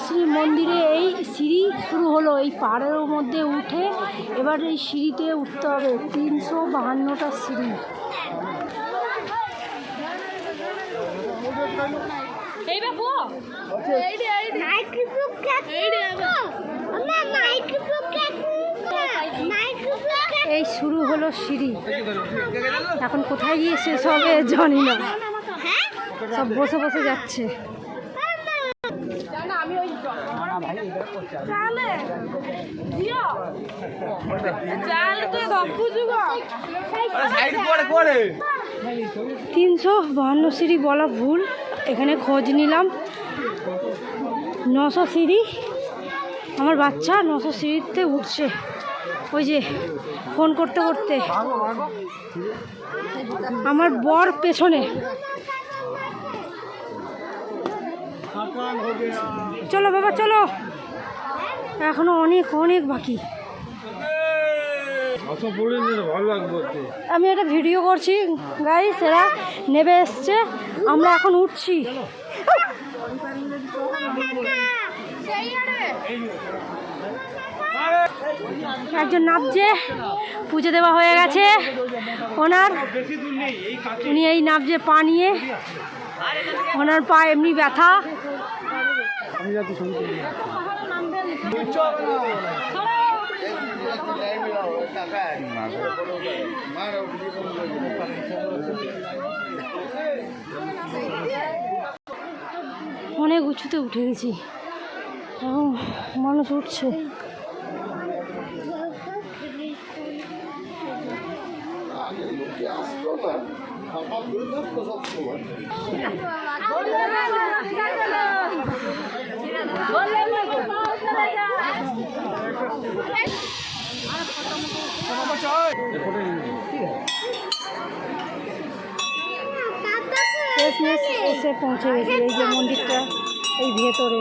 শ্রী মন্দিরে এই সিঁড়ি শুরু হলো। এই পাহাড়ের মধ্যে উঠে এবার এই সিঁড়িতে উঠতে হবে 352টা সিঁড়ি। এই শুরু হলো সিঁড়ি। এখন কোথায় গিয়ে শেষ হবে জানি না, সব বসে বসে যাচ্ছে। তিনশো 52 সিঁড়ি বলা ভুল, এখানে খোঁজ নিলাম 900 সিঁড়ি। আমার বাচ্চা 900 সিঁড়িতে উঠছে, ওই যে ফোন করতে করতে। আমার বর পেছনে। চলো বাবা চলো, এখনো অনেক অনেক বাকি। আমি একটা ভিডিও করছি গাইস, এরা নেবে এসছে, আমরা এখন উঠছি। একজন নাবছে, পুজো দেওয়া হয়ে গেছে ওনার। উনি এই নাবছে পা নিয়ে, ওনার পা এমনি ব্যথা। অনেক উঁচুতে উঠে গেছি, মানুষ উঠছে। এসে পৌঁছে গেছে এই যে মন্দিরটা, এই ভেতরে।